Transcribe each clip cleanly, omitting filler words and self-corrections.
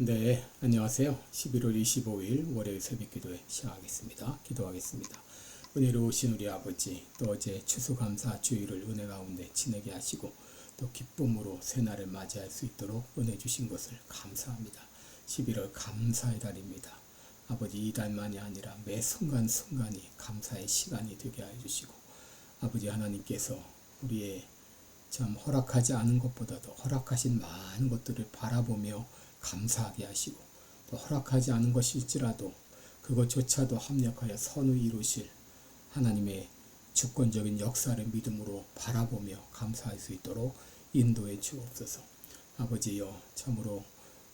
네, 안녕하세요. 11월 25일 월요일 새벽기도회 시작하겠습니다. 기도하겠습니다. 은혜로우신 우리 아버지, 또 어제 추수감사 주일을 은혜 가운데 지내게 하시고 또 기쁨으로 새날을 맞이할 수 있도록 은혜 주신 것을 감사합니다. 11월 감사의 달입니다. 아버지, 이 달만이 아니라 매 순간순간이 감사의 시간이 되게 하여 주시고, 아버지 하나님께서 우리의 참 허락하지 않은 것보다도 허락하신 많은 것들을 바라보며 감사하게 하시고, 또 허락하지 않은 것일지라도 그것조차도 합력하여 선을 이루실 하나님의 주권적인 역사를 믿음으로 바라보며 감사할 수 있도록 인도해 주옵소서. 아버지여, 참으로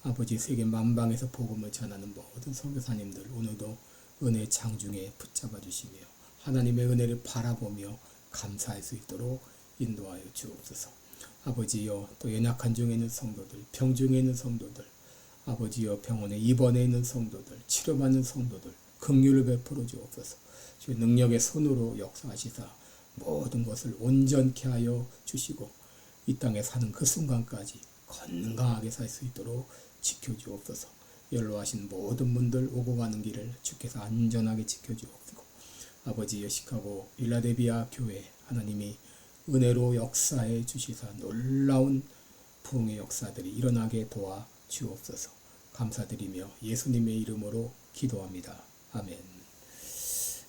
아버지 세계 만방에서 복음을 전하는 모든 선교사님들 오늘도 은혜 장중에 붙잡아 주시며 하나님의 은혜를 바라보며 감사할 수 있도록 인도하여 주옵소서. 아버지여, 또 연약한 중에 있는 성도들, 병 중에 있는 성도들, 아버지여, 병원에 입원해 있는 성도들, 치료받는 성도들 긍휼을 베풀어 주옵소서. 주의 능력의 손으로 역사하시사 모든 것을 온전케 하여 주시고 이 땅에 사는 그 순간까지 건강하게 살 수 있도록 지켜주옵소서. 연로하신 모든 분들 오고 가는 길을 주께서 안전하게 지켜주옵시고, 아버지여, 시카고 필라델피아 교회 하나님이 은혜로 역사해 주시사 놀라운 부흥의 역사들이 일어나게 도와 주옵소서. 감사드리며 예수님의 이름으로 기도합니다. 아멘.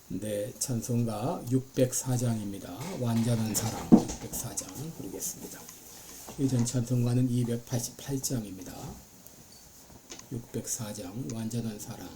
네, 찬송가 604장입니다. 완전한 사랑 604장 부르겠습니다. 예전 찬송가는 288장입니다. 604장 완전한 사랑.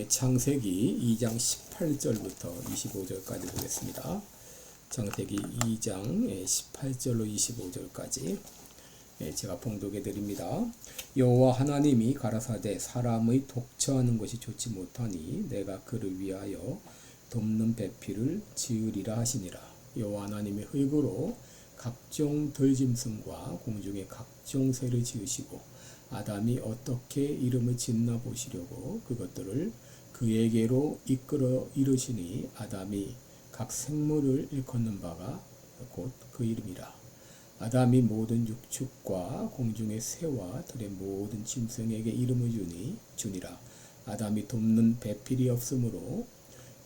창세기 2장 18절부터 25절까지 보겠습니다. 창세기 2장 18절로 25절까지. 제가 봉독해 드립니다. 여호와 하나님이 가라사대 사람의 독처하는 것이 좋지 못하니 내가 그를 위하여 돕는 배필을 지으리라 하시니라. 여호와 하나님이 흙으로 각종 들짐승과 공중의 각종 새를 지으시고 아담이 어떻게 이름을 짓나 보시려고 그것들을 그에게로 이끌어 이르시니 아담이 각 생물을 일컫는 바가 곧 그 이름이라. 아담이 모든 육축과 공중의 새와 들의 모든 짐승에게 이름을 주니라. 아담이 돕는 배필이 없으므로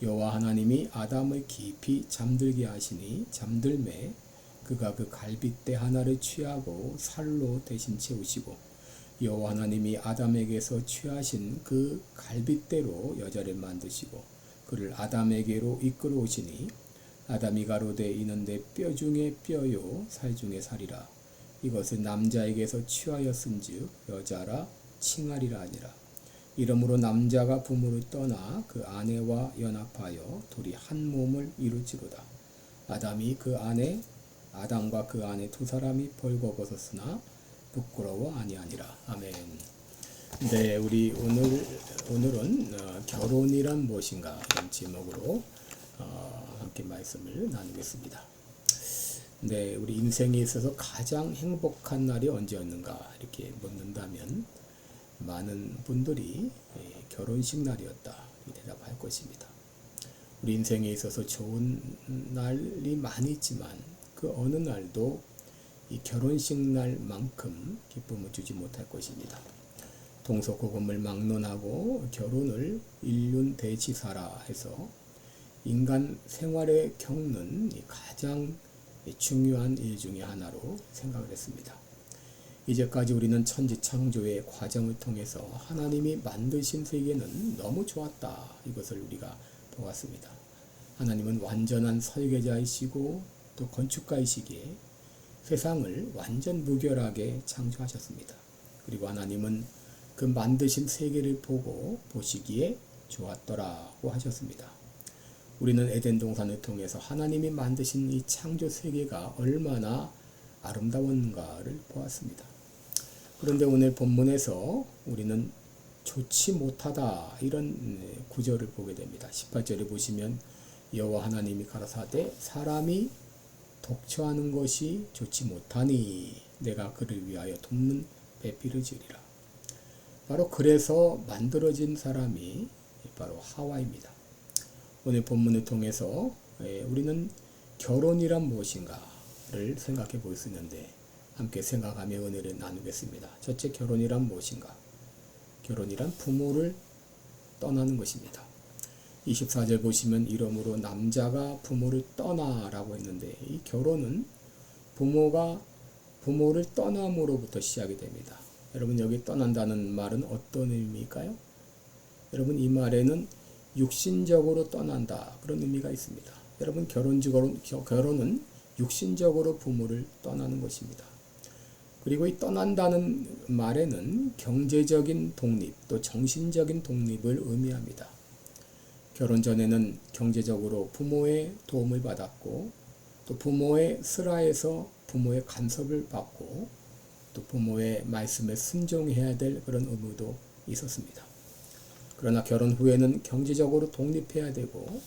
여호와 하나님이 아담을 깊이 잠들게 하시니 잠들매 그가 그 갈빗대 하나를 취하고 살로 대신 채우시고 여호와 하나님이 아담에게서 취하신 그 갈빗대로 여자를 만드시고 그를 아담에게로 이끌어 오시니 아담이 가로되 이는 내 뼈 중에 뼈요 살 중에 살이라. 이것은 남자에게서 취하였은즉 여자라 칭하리라 하니라. 이러므로 남자가 부모를 떠나 그 아내와 연합하여 둘이 한 몸을 이룰지로다. 아담과 그 아내 두 사람이 벌거벗었으나 부끄러워 아니하니라. 아멘. 네, 우리 오늘은 결혼이란 무엇인가 이런 제목으로 함께 말씀을 나누겠습니다. 네, 우리 인생에 있어서 가장 행복한 날이 언제였는가 이렇게 묻는다면 많은 분들이 결혼식 날이었다 대답할 것입니다. 우리 인생에 있어서 좋은 날이 많이 있지만 그 어느 날도 이 결혼식 날만큼 기쁨을 주지 못할 것입니다. 동서고금을 막론하고 결혼을 인륜대지사라 해서 인간 생활에 겪는 가장 중요한 일 중에 하나로 생각을 했습니다. 이제까지 우리는 천지창조의 과정을 통해서 하나님이 만드신 세계는 너무 좋았다. 이것을 우리가 보았습니다. 하나님은 완전한 설계자이시고 또 건축가이시기에 세상을 완전 무결하게 창조하셨습니다. 그리고 하나님은 그 만드신 세계를 보시기에 좋았더라고 하셨습니다. 우리는 에덴 동산을 통해서 하나님이 만드신 이 창조 세계가 얼마나 아름다웠는가를 보았습니다. 그런데 오늘 본문에서 우리는 좋지 못하다 이런 구절을 보게 됩니다. 18절에 보시면 여호와 하나님이 가라사대 사람이 독처하는 것이 좋지 못하니 내가 그를 위하여 돕는 배필을 지으리라. 바로 그래서 만들어진 사람이 바로 하와입니다. 오늘 본문을 통해서 우리는 결혼이란 무엇인가를 생각해 볼 수 있는데 함께 생각하며 은혜를 나누겠습니다. 첫째, 결혼이란 무엇인가? 결혼이란 부모를 떠나는 것입니다. 24절 보시면 이러므로 남자가 부모를 떠나라고 했는데 이 결혼은 부모가 부모를 떠남으로부터 시작이 됩니다. 여러분 여기 떠난다는 말은 어떤 의미일까요? 여러분 이 말에는 육신적으로 떠난다 그런 의미가 있습니다. 여러분 결혼은 육신적으로 부모를 떠나는 것입니다. 그리고 이 떠난다는 말에는 경제적인 독립 또 정신적인 독립을 의미합니다. 결혼 전에는 경제적으로 부모의 도움을 받았고 또 부모의 슬하에서 부모의 간섭을 받고 또 부모의 말씀에 순종해야 될 그런 의무도 있었습니다. 그러나 결혼 후에는 경제적으로 독립해야 되고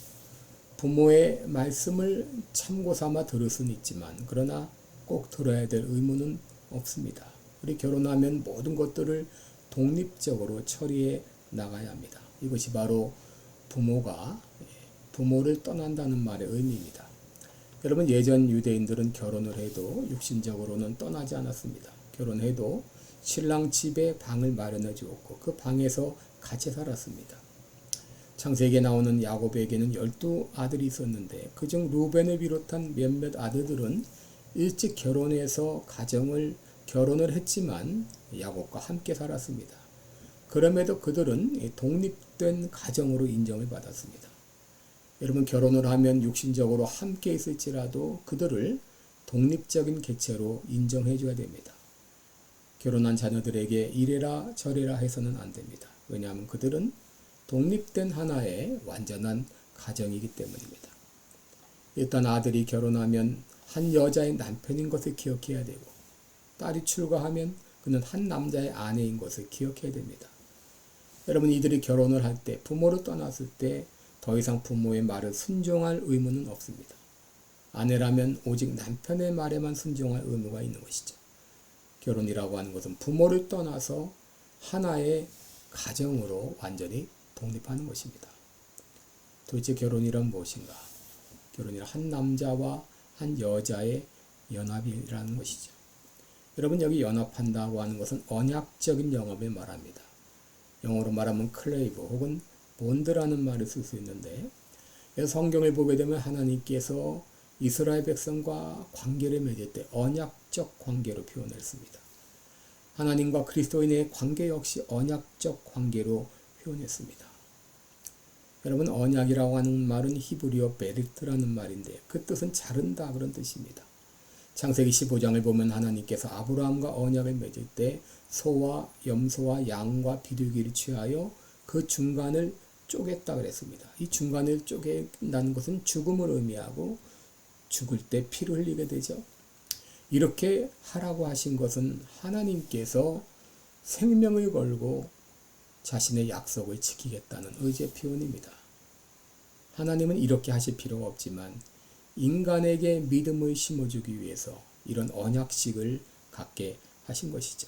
부모의 말씀을 참고 삼아 들을 수는 있지만 그러나 꼭 들어야 될 의무는 없습니다. 우리 결혼하면 모든 것들을 독립적으로 처리해 나가야 합니다. 이것이 바로 부모가 부모를 떠난다는 말의 의미입니다. 여러분 예전 유대인들은 결혼을 해도 육신적으로는 떠나지 않았습니다. 결혼해도 신랑 집에 방을 마련해 주었고 그 방에서 같이 살았습니다. 창세기에 나오는 야곱에게는 12아들이 있었는데 그중 루벤을 비롯한 몇몇 아들들은 일찍 결혼해서 결혼을 했지만 야곱과 함께 살았습니다. 그럼에도 그들은 독립된 가정으로 인정을 받았습니다. 여러분 결혼을 하면 육신적으로 함께 있을지라도 그들을 독립적인 개체로 인정해 줘야 됩니다. 결혼한 자녀들에게 이래라 저래라 해서는 안 됩니다. 왜냐하면 그들은 독립된 하나의 완전한 가정이기 때문입니다. 일단 아들이 결혼하면 한 여자의 남편인 것을 기억해야 되고 딸이 출가하면 그는 한 남자의 아내인 것을 기억해야 됩니다. 여러분, 이들이 결혼을 할 때, 부모를 떠났을 때 더 이상 부모의 말을 순종할 의무는 없습니다. 아내라면 오직 남편의 말에만 순종할 의무가 있는 것이죠. 결혼이라고 하는 것은 부모를 떠나서 하나의 가정으로 완전히 독립하는 것입니다. 도대체 결혼이란 무엇인가? 결혼이란 한 남자와 한 여자의 연합이라는 것이죠. 여러분, 여기 연합한다고 하는 것은 언약적인 영합을 말합니다. 영어로 말하면 클레이브 혹은 본드라는 말을 쓸 수 있는데, 성경을 보게 되면 하나님께서 이스라엘 백성과 관계를 맺을 때 언약적 관계로 표현했습니다. 하나님과 그리스도인의 관계 역시 언약적 관계로 표현했습니다. 여러분, 언약이라고 하는 말은 히브리어 베리트라는 말인데 그 뜻은 자른다 그런 뜻입니다. 창세기 15장을 보면 하나님께서 아브라함과 언약을 맺을 때 소와 염소와 양과 비둘기를 취하여 그 중간을 쪼갰다 그랬습니다. 이 중간을 쪼갠다는 것은 죽음을 의미하고 죽을 때 피를 흘리게 되죠. 이렇게 하라고 하신 것은 하나님께서 생명을 걸고 자신의 약속을 지키겠다는 의지의 표현입니다. 하나님은 이렇게 하실 필요가 없지만 인간에게 믿음을 심어주기 위해서 이런 언약식을 갖게 하신 것이죠.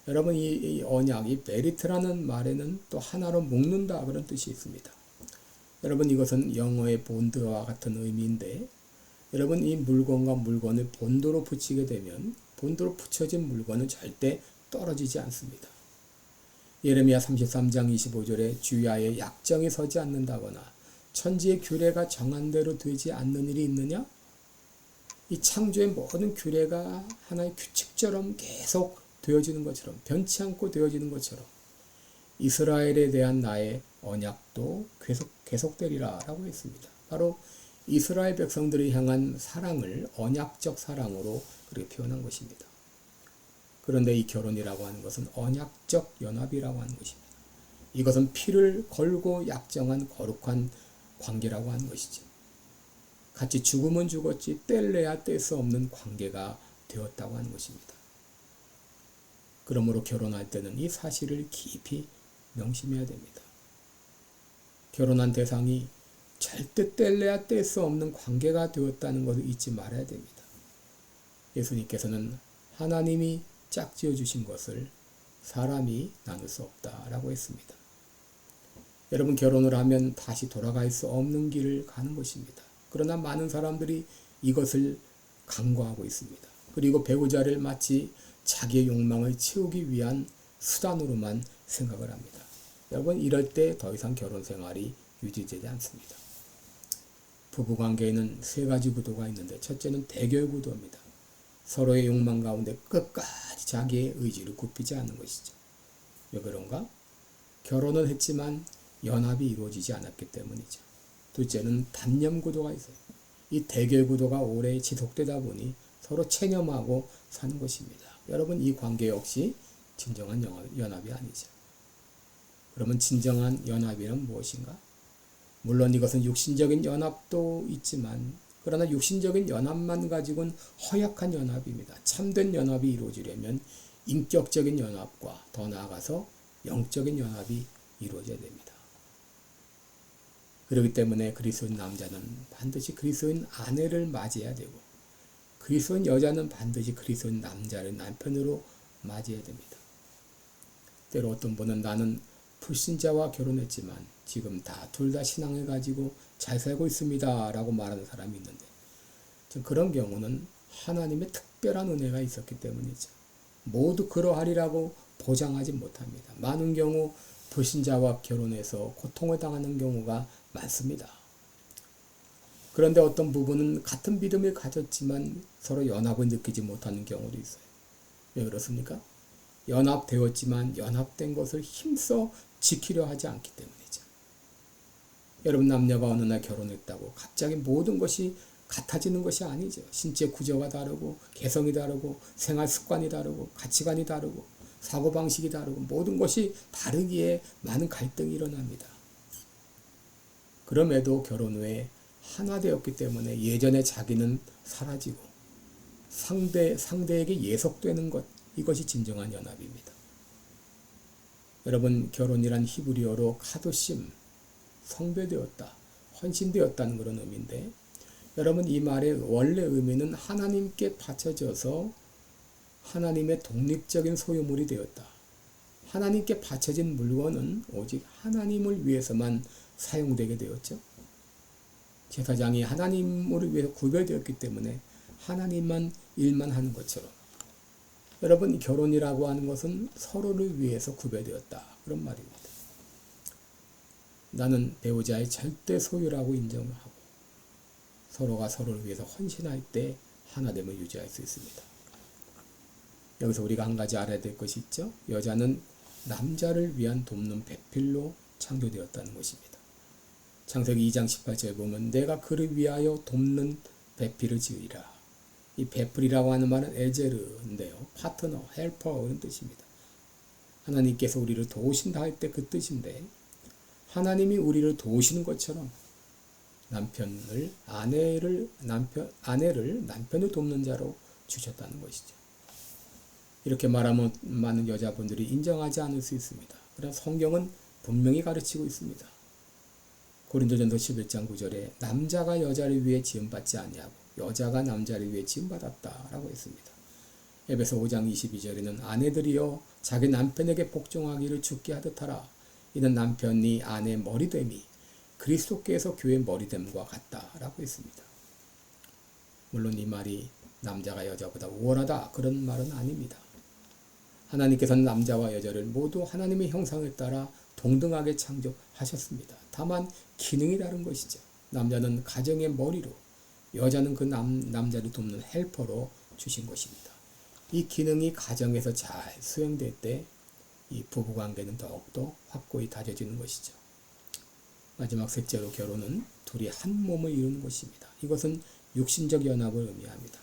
여러분, 이 언약이 베리트라는 말에는 또 하나로 묶는다 그런 뜻이 있습니다. 여러분, 이것은 영어의 본드와 같은 의미인데, 여러분, 이 물건과 물건을 본드로 붙이게 되면 본드로 붙여진 물건은 절대 떨어지지 않습니다. 예레미야 33장 25절에 주야의 약정이 서지 않는다거나 천지의 규례가 정한 대로 되지 않는 일이 있느냐? 이 창조의 모든 규례가 하나의 규칙처럼 계속 되어지는 것처럼, 변치 않고 되어지는 것처럼 이스라엘에 대한 나의 언약도 계속되리라 라고 했습니다. 바로 이스라엘 백성들을 향한 사랑을 언약적 사랑으로 그렇게 표현한 것입니다. 그런데 이 결혼이라고 하는 것은 언약적 연합이라고 하는 것입니다. 이것은 피를 걸고 약정한 거룩한 관계라고 하는 것이죠. 같이 죽으면 죽었지 뗄래야 뗄 수 없는 관계가 되었다고 하는 것입니다. 그러므로 결혼할 때는 이 사실을 깊이 명심해야 됩니다. 결혼한 대상이 절대 뗄래야 뗄 수 없는 관계가 되었다는 것을 잊지 말아야 됩니다. 예수님께서는 하나님이 짝지어 주신 것을 사람이 나눌 수 없다라고 했습니다. 여러분, 결혼을 하면 다시 돌아갈 수 없는 길을 가는 것입니다. 그러나 많은 사람들이 이것을 간과하고 있습니다. 그리고 배우자를 마치 자기의 욕망을 채우기 위한 수단으로만 생각을 합니다. 여러분, 이럴 때 더 이상 결혼 생활이 유지되지 않습니다. 부부관계에는 세 가지 구도가 있는데, 첫째는 대결 구도입니다. 서로의 욕망 가운데 끝까지 자기의 의지를 굽히지 않는 것이죠. 왜 그런가? 결혼을 했지만 연합이 이루어지지 않았기 때문이죠. 둘째는 단념 구도가 있어요. 이 대결 구도가 오래 지속되다 보니 서로 체념하고 사는 것입니다. 여러분, 이 관계 역시 진정한 연합이 아니죠. 그러면 진정한 연합이란 무엇인가? 물론 이것은 육신적인 연합도 있지만, 그러나 육신적인 연합만 가지고는 허약한 연합입니다. 참된 연합이 이루어지려면 인격적인 연합과 더 나아가서 영적인 연합이 이루어져야 됩니다. 그렇기 때문에 그리스도인 남자는 반드시 그리스도인 아내를 맞이해야 되고, 그리스도인 여자는 반드시 그리스도인 남자를 남편으로 맞이해야 됩니다. 때로 어떤 분은 나는 불신자와 결혼했지만 지금 둘 다 신앙을 가지고 잘 살고 있습니다 라고 말하는 사람이 있는데, 그런 경우는 하나님의 특별한 은혜가 있었기 때문이죠. 모두 그러하리라고 보장하지 못합니다. 많은 경우 불신자와 결혼해서 고통을 당하는 경우가 많습니다. 그런데 어떤 부부는 같은 믿음을 가졌지만 서로 연합을 느끼지 못하는 경우도 있어요. 왜 그렇습니까? 연합되었지만 연합된 것을 힘써 지키려 하지 않기 때문이죠. 여러분, 남녀가 어느 날 결혼했다고 갑자기 모든 것이 같아지는 것이 아니죠. 신체 구조가 다르고 개성이 다르고 생활 습관이 다르고 가치관이 다르고 사고방식이 다르고 모든 것이 다르기에 많은 갈등이 일어납니다. 그럼에도 결혼 후에 하나 되었기 때문에 예전에 자기는 사라지고 상대에게 예속되는 것, 이것이 진정한 연합입니다. 여러분, 결혼이란 히브리어로 카도심, 성배되었다, 헌신되었다는 그런 의미인데, 여러분, 이 말의 원래 의미는 하나님께 바쳐져서 하나님의 독립적인 소유물이 되었다. 하나님께 바쳐진 물건은 오직 하나님을 위해서만 사용되게 되었죠. 제사장이 하나님을 위해서 구별되었기 때문에 하나님만 일만 하는 것처럼, 여러분, 결혼이라고 하는 것은 서로를 위해서 구별되었다, 그런 말입니다. 나는 배우자의 절대 소유라고 인정을 하고 서로가 서로를 위해서 헌신할 때 하나됨을 유지할 수 있습니다. 여기서 우리가 한 가지 알아야 될 것이 있죠. 여자는 남자를 위한 돕는 배필로 창조되었다는 것입니다. 창세기 2장 18절 보면 내가 그를 위하여 돕는 배필을 지으리라. 이 배필이라고 하는 말은 에제르인데요. 파트너, 헬퍼 이런 뜻입니다. 하나님께서 우리를 도우신다 할 때 그 뜻인데, 하나님이 우리를 도우시는 것처럼 아내를 남편을 돕는 자로 주셨다는 것이죠. 이렇게 말하면 많은 여자분들이 인정하지 않을 수 있습니다. 그러나 성경은 분명히 가르치고 있습니다. 고린도전서 11장 9절에 남자가 여자를 위해 지음받지 아니하고 여자가 남자를 위해 지음받았다라고 했습니다. 에베소 5장 22절에는 아내들이여 자기 남편에게 복종하기를 죽게 하듯 하라. 이는 남편이 아내 머리됨이 그리스도께서 교회 머리됨과 같다라고 했습니다. 물론 이 말이 남자가 여자보다 우월하다 그런 말은 아닙니다. 하나님께서는 남자와 여자를 모두 하나님의 형상에 따라 동등하게 창조하셨습니다. 다만 기능이 다른 것이죠. 남자는 가정의 머리로, 여자는 그 남자를 돕는 헬퍼로 주신 것입니다. 이 기능이 가정에서 잘 수행될 때 이 부부관계는 더욱더 확고히 다져지는 것이죠. 마지막 셋째로 결혼은 둘이 한 몸을 이루는 것입니다. 이것은 육신적 연합을 의미합니다.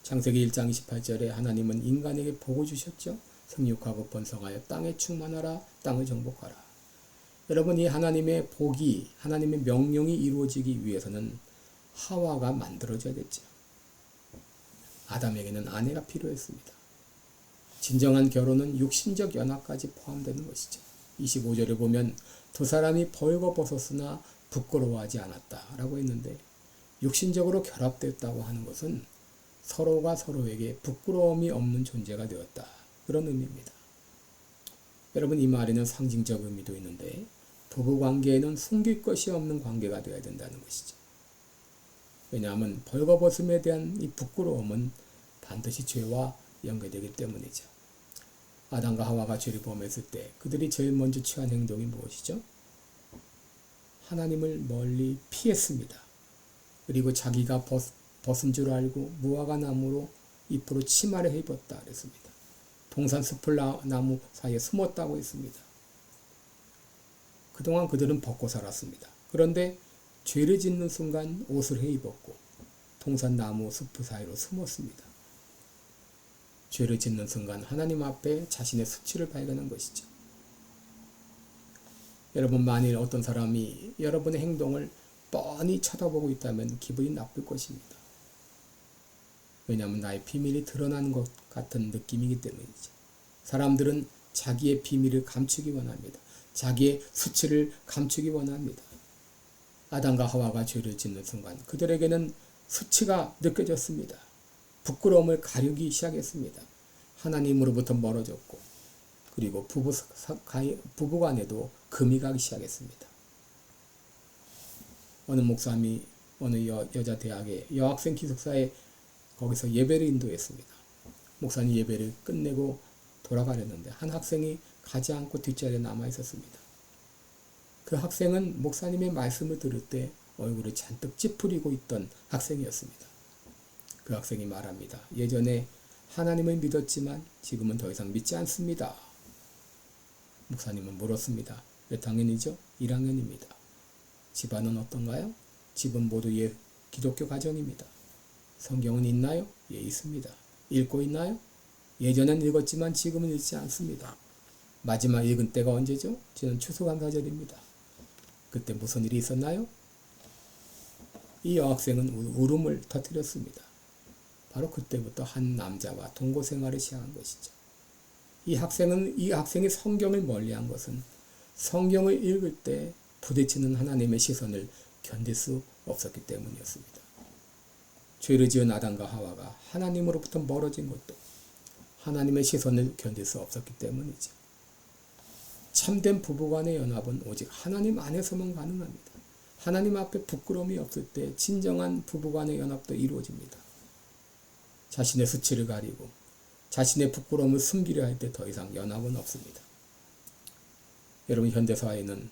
창세기 1장 28절에 하나님은 인간에게 복을 주셨죠. 생육하고 번성하여 땅에 충만하라, 땅을 정복하라. 여러분, 이 하나님의 복이, 하나님의 명령이 이루어지기 위해서는 하와가 만들어져야 됐죠. 아담에게는 아내가 필요했습니다. 진정한 결혼은 육신적 연합까지 포함되는 것이죠. 25절에 보면 두 사람이 벌거벗었으나 부끄러워하지 않았다라고 했는데, 육신적으로 결합되었다고 하는 것은 서로가 서로에게 부끄러움이 없는 존재가 되었다, 그런 의미입니다. 여러분, 이 말에는 상징적 의미도 있는데, 부부관계에는 숨길 것이 없는 관계가 되어야 된다는 것이죠. 왜냐하면 벌거벗음에 대한 이 부끄러움은 반드시 죄와 연결되기 때문이죠. 아담과 하와가 죄를 범했을 때 그들이 제일 먼저 취한 행동이 무엇이죠? 하나님을 멀리 피했습니다. 그리고 자기가 벗은 줄 알고 무화과 나무로 잎으로 치마를 입었다 그랬습니다. 동산 숲을 나무 사이에 숨었다고 했습니다. 그동안 그들은 벗고 살았습니다. 그런데 죄를 짓는 순간 옷을 해입었고 동산 나무 숲 사이로 숨었습니다. 죄를 짓는 순간 하나님 앞에 자신의 수치를 발견한 것이죠. 여러분, 만일 어떤 사람이 여러분의 행동을 뻔히 쳐다보고 있다면 기분이 나쁠 것입니다. 왜냐하면 나의 비밀이 드러나는 것 같은 느낌이기 때문이죠. 사람들은 자기의 비밀을 감추기 원합니다. 자기의 수치를 감추기 원합니다. 아담과 하와가 죄를 짓는 순간 그들에게는 수치가 느껴졌습니다. 부끄러움을 가리기 시작했습니다. 하나님으로부터 멀어졌고, 그리고 부부간에도 금이 가기 시작했습니다. 어느 목사님이 어느 여자 대학의 여학생 기숙사에 거기서 예배를 인도했습니다. 목사님 예배를 끝내고 돌아가려는데 한 학생이 가지 않고 뒷자리에 남아 있었습니다. 그 학생은 목사님의 말씀을 들을 때 얼굴을 잔뜩 찌푸리고 있던 학생이었습니다. 그 학생이 말합니다. 예전에 하나님을 믿었지만 지금은 더 이상 믿지 않습니다. 목사님은 물었습니다. 몇 학년이죠? 1학년입니다. 집안은 어떤가요? 집은 모두 기독교 가정입니다. 성경은 있나요? 예, 있습니다. 읽고 있나요? 예전엔 읽었지만 지금은 읽지 않습니다. 마지막 읽은 때가 언제죠? 저는 추수감사절입니다. 그때 무슨 일이 있었나요? 이 여학생은 울음을 터뜨렸습니다. 바로 그때부터 한 남자와 동거 생활을 시작한 것이죠. 이 학생이 성경을 멀리한 것은 성경을 읽을 때 부딪히는 하나님의 시선을 견딜 수 없었기 때문이었습니다. 죄를 지은 아담과 하와가 하나님으로부터 멀어진 것도 하나님의 시선을 견딜 수 없었기 때문이죠. 참된 부부간의 연합은 오직 하나님 안에서만 가능합니다. 하나님 앞에 부끄러움이 없을 때 진정한 부부간의 연합도 이루어집니다. 자신의 수치를 가리고 자신의 부끄러움을 숨기려 할 때 더 이상 연합은 없습니다. 여러분, 현대사회는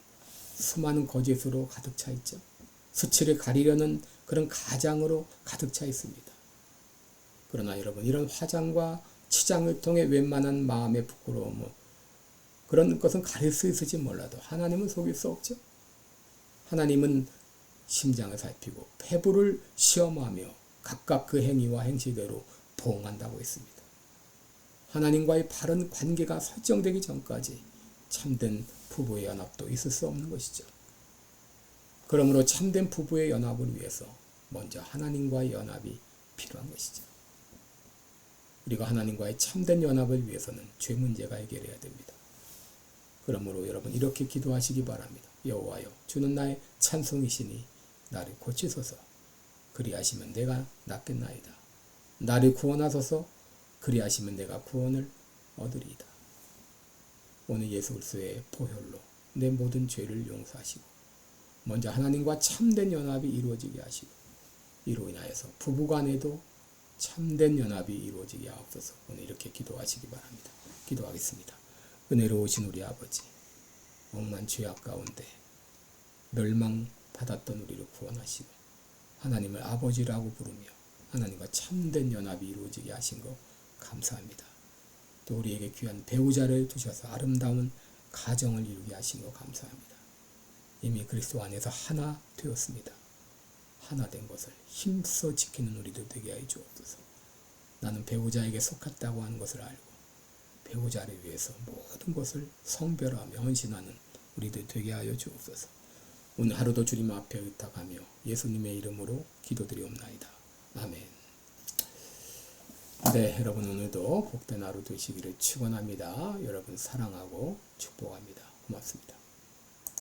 수많은 거짓으로 가득 차 있죠. 수치를 가리려는 그런 가장으로 가득 차 있습니다. 그러나 여러분, 이런 화장과 치장을 통해 웬만한 마음의 부끄러움, 그런 것은 가릴 수 있을지 몰라도 하나님은 속일 수 없죠. 하나님은 심장을 살피고 폐부를 시험하며 각각 그 행위와 행실대로 보응한다고 했습니다. 하나님과의 바른 관계가 설정되기 전까지 참된 부부의 연합도 있을 수 없는 것이죠. 그러므로 참된 부부의 연합을 위해서 먼저 하나님과의 연합이 필요한 것이죠. 그리고 하나님과의 참된 연합을 위해서는 죄 문제가 해결해야 됩니다. 그러므로 여러분, 이렇게 기도하시기 바랍니다. 여호와여, 주는 나의 찬송이시니 나를 고치소서. 그리하시면 내가 낫겠나이다. 나를 구원하소서. 그리하시면 내가 구원을 얻으리이다. 오늘 예수 그리스도의 보혈로 내 모든 죄를 용서하시고 먼저 하나님과 참된 연합이 이루어지게 하시고 이로 인하여서 부부간에도 참된 연합이 이루어지게 하옵소서. 오늘 이렇게 기도하시기 바랍니다. 기도하겠습니다. 은혜로우신 우리 아버지, 억만 죄악 가운데 멸망받았던 우리를 구원하시고 하나님을 아버지라고 부르며 하나님과 참된 연합이 이루어지게 하신 것 감사합니다. 또 우리에게 귀한 배우자를 두셔서 아름다운 가정을 이루게 하신 것 감사합니다. 이미 그리스도 안에서 하나 되었습니다. 하나 된 것을 힘써 지키는 우리들 되게 하여 주옵소서. 나는 배우자에게 속했다고 하는 것을 알고 배우자를 위해서 모든 것을 성별하며 헌신하는 우리들 되게 하여 주옵소서. 오늘 하루도 주님 앞에 의탁하며 예수님의 이름으로 기도드리옵나이다. 아멘. 네, 여러분, 오늘도 복된 하루 되시기를 축원합니다. 여러분 사랑하고 축복합니다. 고맙습니다.